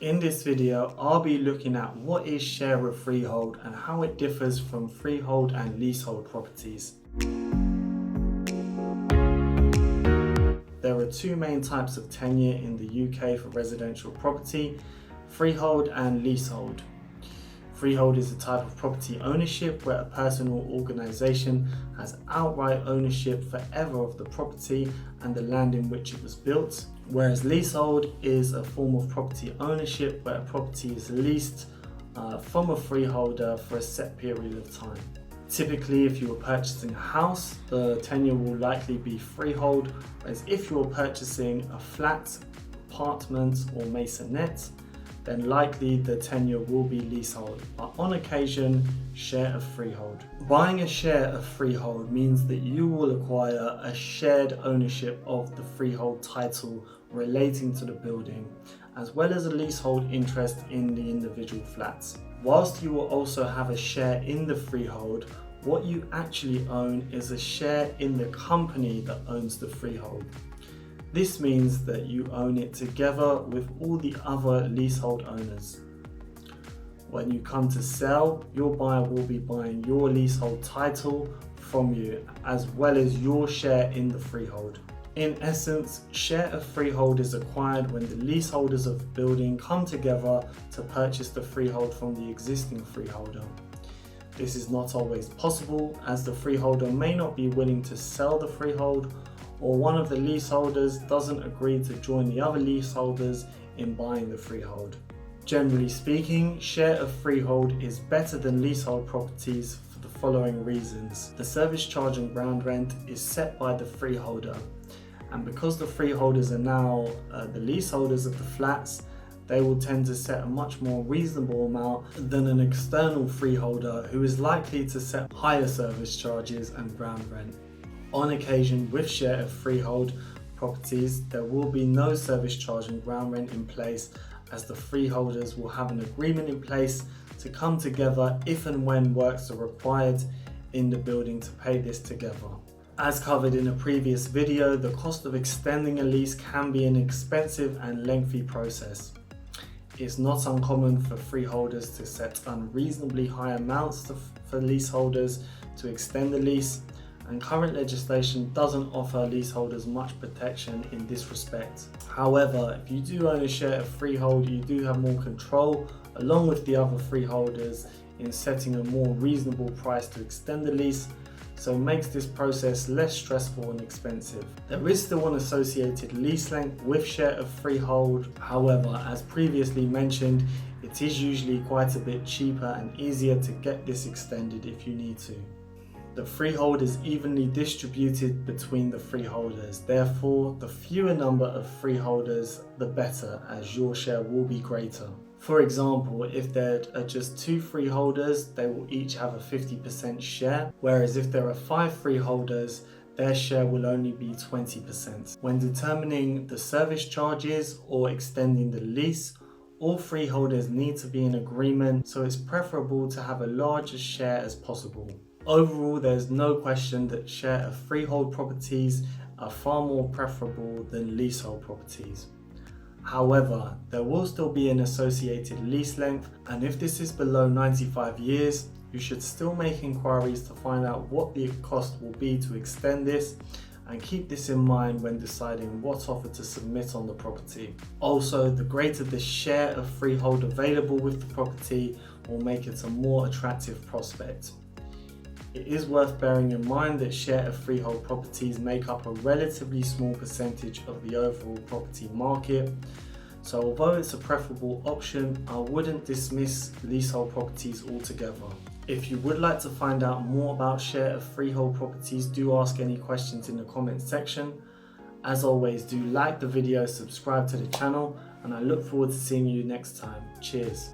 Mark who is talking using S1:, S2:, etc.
S1: In this video, I'll be looking at what is share of freehold and how it differs from freehold and leasehold properties. There are two main types of tenure in the UK for residential property: freehold and leasehold. Freehold is a type of property ownership where a person or organisation has outright ownership forever of the property and the land in which it was built, whereas leasehold is a form of property ownership where a property is leased from a freeholder for a set period of time. Typically, if you are purchasing a house, the tenure will likely be freehold, whereas if you are purchasing a flat, apartment or maisonette, then likely the tenure will be leasehold, but on occasion, share of freehold. Buying a share of freehold means that you will acquire a shared ownership of the freehold title relating to the building, as well as a leasehold interest in the individual flats. Whilst you will also have a share in the freehold, what you actually own is a share in the company that owns the freehold. This means that you own it together with all the other leasehold owners. When you come to sell, your buyer will be buying your leasehold title from you, as well as your share in the freehold. In essence, share of freehold is acquired when the leaseholders of the building come together to purchase the freehold from the existing freeholder. This is not always possible, as the freeholder may not be willing to sell the freehold, or one of the leaseholders doesn't agree to join the other leaseholders in buying the freehold. Generally speaking, share of freehold is better than leasehold properties for the following reasons. The service charge and ground rent is set by the freeholder, and because the freeholders are now the leaseholders of the flats, they will tend to set a much more reasonable amount than an external freeholder who is likely to set higher service charges and ground rent. On occasion, with share of freehold properties, there will be no service charge and ground rent in place, as the freeholders will have an agreement in place to come together if and when works are required in the building to pay this together. As covered in a previous video, the cost of extending a lease can be an expensive and lengthy process. It's not uncommon for freeholders to set unreasonably high amounts for leaseholders to extend the lease, and current legislation doesn't offer leaseholders much protection in this respect. However, if you do own a share of freehold, you do have more control along with the other freeholders in setting a more reasonable price to extend the lease, so it makes this process less stressful and expensive. There is still an associated lease length with share of freehold. However, as previously mentioned, it is usually quite a bit cheaper and easier to get this extended if you need to. The freehold is evenly distributed between the freeholders, therefore the fewer number of freeholders the better, as your share will be greater. For example, if there are just 2 freeholders, they will each have a 50% share, whereas if there are 5 freeholders, their share will only be 20%. When determining the service charges or extending the lease, all freeholders need to be in agreement, so it's preferable to have a larger share as possible. Overall, there's no question that share of freehold properties are far more preferable than leasehold properties. However, there will still be an associated lease length, and if this is below 95 years, you should still make inquiries to find out what the cost will be to extend this, and keep this in mind when deciding what offer to submit on the property. Also, the greater the share of freehold available with the property will make it a more attractive prospect. It is worth bearing in mind that share of freehold properties make up a relatively small percentage of the overall property market, so although it's a preferable option, I wouldn't dismiss leasehold properties altogether. If you would like to find out more about share of freehold properties, do ask any questions in the comments section. As always, do like the video, subscribe to the channel, and I look forward to seeing you next time. Cheers.